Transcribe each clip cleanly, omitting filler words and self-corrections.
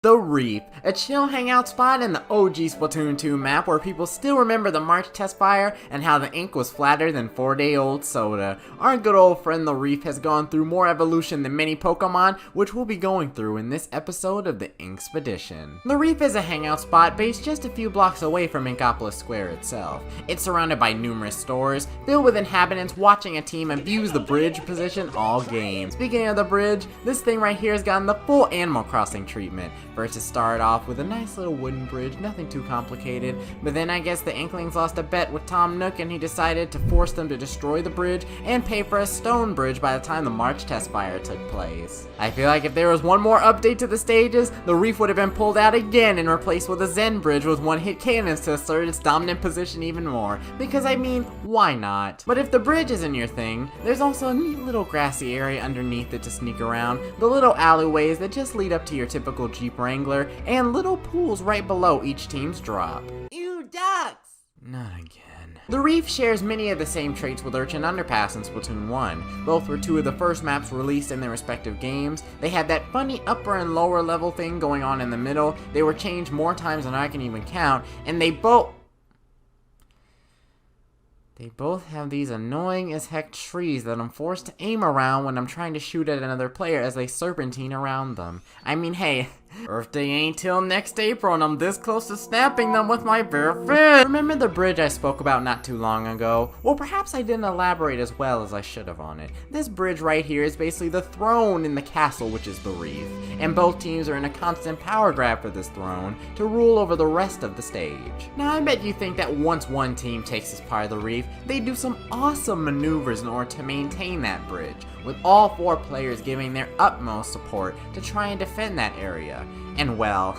The Reef, a chill hangout spot in the OG Splatoon 2 map where people still remember the March test fire and how the ink was flatter than 4-day-old soda. Our good old friend the Reef has gone through more evolution than many Pokemon, which we'll be going through in this episode of the Inkspedition. The Reef is a hangout spot based just a few blocks away from Inkopolis Square itself. It's surrounded by numerous stores, filled with inhabitants watching a team abuse the bridge position all game. Speaking of the bridge, this thing right here has gotten the full Animal Crossing treatment. First it started off with a nice little wooden bridge, nothing too complicated, but then I guess the Inklings lost a bet with Tom Nook and he decided to force them to destroy the bridge and pay for a stone bridge by the time the March test fire took place. I feel like if there was one more update to the stages, the Reef would have been pulled out again and replaced with a Zen bridge with one-hit cannons to assert its dominant position even more, because I mean, why not? But if the bridge isn't your thing, there's also a neat little grassy area underneath it to sneak around, the little alleyways that just lead up to your typical Jeep Wrangler, and little pools right below each team's drop. You ducks! Not again. The Reef shares many of the same traits with Urchin Underpass in Splatoon 1. Both were two of the first maps released in their respective games. They had that funny upper and lower level thing going on in the middle. They were changed more times than I can even count, and they both have these annoying as heck trees that I'm forced to aim around when I'm trying to shoot at another player as they serpentine around them. I mean, hey, Earth Day ain't till next April and I'm this close to snapping them with my bare fist. Remember the bridge I spoke about not too long ago? Well, perhaps I didn't elaborate as well as I should have on it. This bridge right here is basically the throne in the castle, which is the Reef. And both teams are in a constant power grab for this throne to rule over the rest of the stage. Now, I bet you think that once one team takes this part of the Reef, they do some awesome maneuvers in order to maintain that bridge, with all four players giving their utmost support to try and defend that area. And well,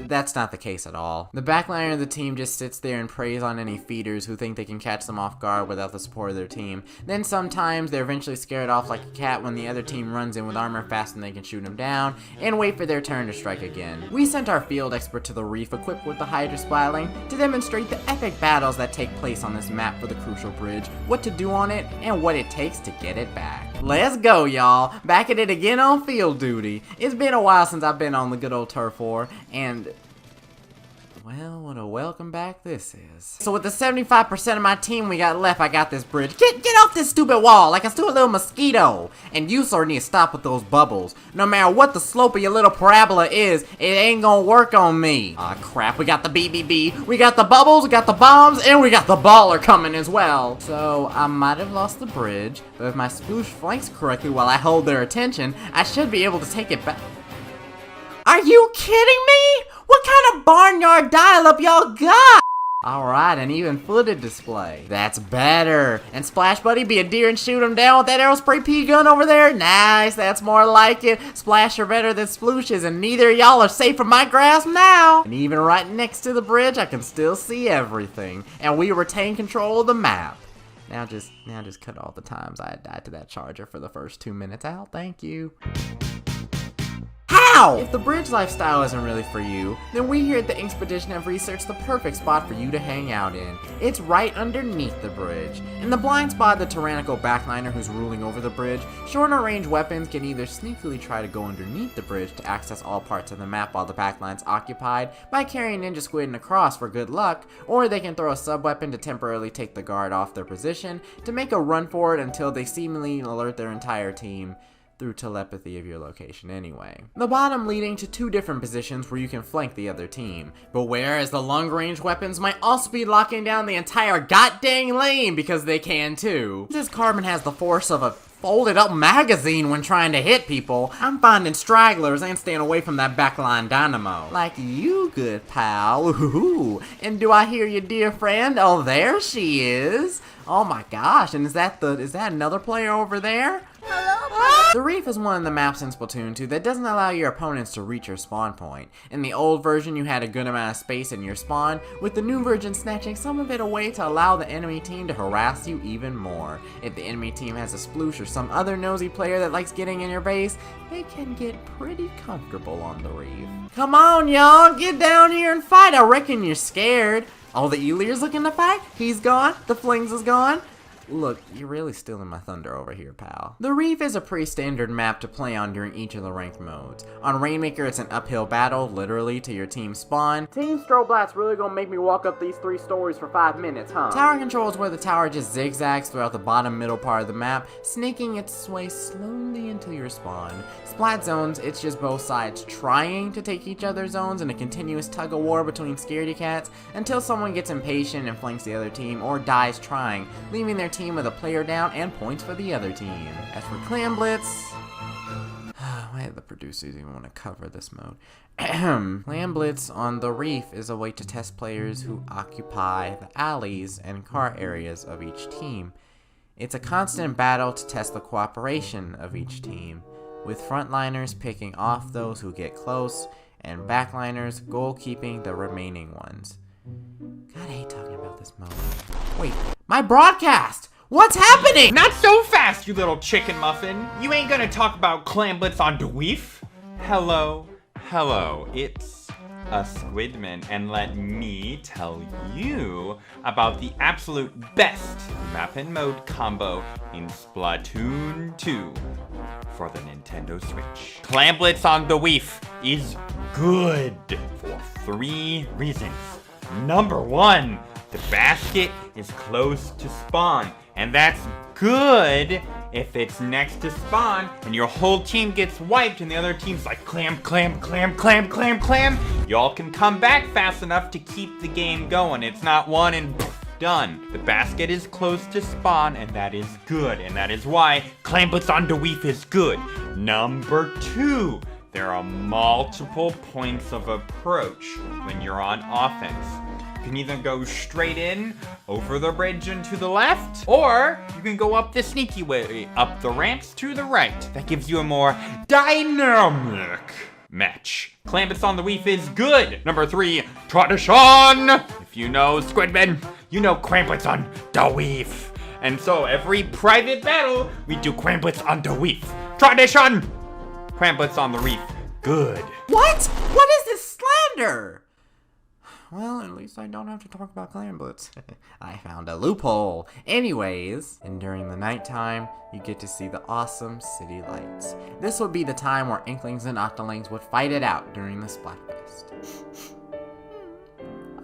that's not the case at all. The backliner of the team just sits there and preys on any feeders who think they can catch them off guard without the support of their team. Then sometimes they're eventually scared off like a cat when the other team runs in with armor fast and they can shoot them down, and wait for their turn to strike again. We sent our field expert to the Reef equipped with the Hydra Splatling to demonstrate the epic battles that take place on this map for the crucial bridge, what to do on it, and what it takes to get it back. Let's go, y'all! Back at it again on field duty. It's been a while since I've been on the good old turf war, and well, what a welcome back this is. So with the 75% of my team we got left, I got this bridge. Get off this stupid wall like a stupid little mosquito. And you, sir, need to stop with those bubbles. No matter what the slope of your little parabola is, it ain't gonna work on me. Aw, crap, we got the BBB, we got the bubbles, we got the bombs, and we got the baller coming as well. So, I might have lost the bridge, but if my sploosh flanks correctly while I hold their attention, I should be able to take it back. Are you kidding me? What kind of barnyard dial-up y'all got? Alright, an even-footed display. That's better. And Splash Buddy, be a deer and shoot him down with that aerospray pea gun over there? Nice, that's more like it. Splash are better than Splooshes, and neither of y'all are safe from my grasp now. And even right next to the bridge, I can still see everything. And we retain control of the map. Now just cut all the times I died to that charger for the first 2 minutes out. Thank you. How? If the bridge lifestyle isn't really for you, then we here at the Inkspedition have researched the perfect spot for you to hang out in. It's right underneath the bridge. In the blind spot of the tyrannical backliner who's ruling over the bridge, shorter range weapons can either sneakily try to go underneath the bridge to access all parts of the map while the backline's occupied by carrying Ninja Squid and a cross for good luck, or they can throw a sub-weapon to temporarily take the guard off their position to make a run for it until they seemingly alert their entire team through telepathy of your location anyway. The bottom leading to two different positions where you can flank the other team. But whereas the long range weapons might also be locking down the entire goddamn lane because they can too. This Carbon has the force of a folded up magazine when trying to hit people. I'm finding stragglers and staying away from that backline dynamo. Like you, good pal. Ooh. And do I hear you, dear friend? Oh, there she is. Oh my gosh, and is that another player over there? Hello? The Reef is one of the maps in Splatoon 2 that doesn't allow your opponents to reach your spawn point. In the old version, you had a good amount of space in your spawn, with the new version snatching some of it away to allow the enemy team to harass you even more. If the enemy team has a sploosh or some other nosy player that likes getting in your base, they can get pretty comfortable on the Reef. Come on, y'all, get down here and fight. I reckon you're scared. Oh, the Elier's looking to fight? He's gone. The Flings is gone. Look, you're really stealing my thunder over here, pal. The Reef is a pretty standard map to play on during each of the ranked modes. On Rainmaker, it's an uphill battle, literally, to your team spawn. Team Stroblat's really gonna make me walk up these 3 stories for 5 minutes, huh? Tower control is where the tower just zigzags throughout the bottom middle part of the map, snaking its way slowly into your spawn. Splat zones, it's just both sides trying to take each other's zones in a continuous tug-of-war between scaredy cats until someone gets impatient and flanks the other team or dies trying, leaving their team with a player down and points for the other team. As for Lamblitz, why do the producers even want to cover this mode? Lamblitz on the Reef is a way to test players who occupy the alleys and car areas of each team. It's a constant battle to test the cooperation of each team, with frontliners picking off those who get close, and backliners goalkeeping the remaining ones. God, I hate talking about this mode. Wait, my broadcast! What's happening? Not so fast, you little chicken muffin. You ain't gonna talk about Lamblitz on the Reef? Hello, it's a Squidman, and let me tell you about the absolute best map and mode combo in Splatoon 2 for the Nintendo Switch. Lamblitz on the Reef is good for 3 reasons. Number 1, the basket is close to spawn, and that's good if it's next to spawn and your whole team gets wiped and the other team's like clam. Y'all can come back fast enough to keep the game going. It's not one and done. The basket is close to spawn, and that is good, and that is why Lamblitz on the Reef is good. Number 2, there are multiple points of approach when you're on offense. You can either go straight in, over the bridge and to the left, or you can go up the sneaky way, up the ramps to the right. That gives you a more dynamic match. Lamblitz on the Reef is good. Number 3, tradition. If you know Squidman, you know Lamblitz on the Reef. And so every private battle, we do Lamblitz on the Reef. Tradition. Lamblitz on the Reef, good. What? What is this slander? Well, at least I don't have to talk about Lamblitz. I found a loophole. Anyways, and during the nighttime, you get to see the awesome city lights. This would be the time where Inklings and Octolings would fight it out during the Splatfest.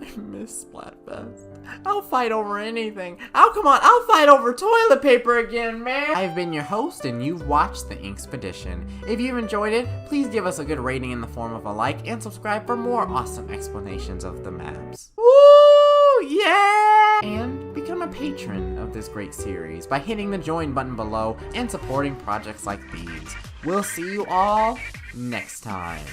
I miss Splatfest. I'll fight over anything. Oh, come on, I'll fight over toilet paper again, man. I've been your host, and you've watched the Inkspedition. If you've enjoyed it, please give us a good rating in the form of a like, and subscribe for more awesome explanations of the maps. Woo! Yeah! And become a patron of this great series by hitting the join button below and supporting projects like these. We'll see you all next time.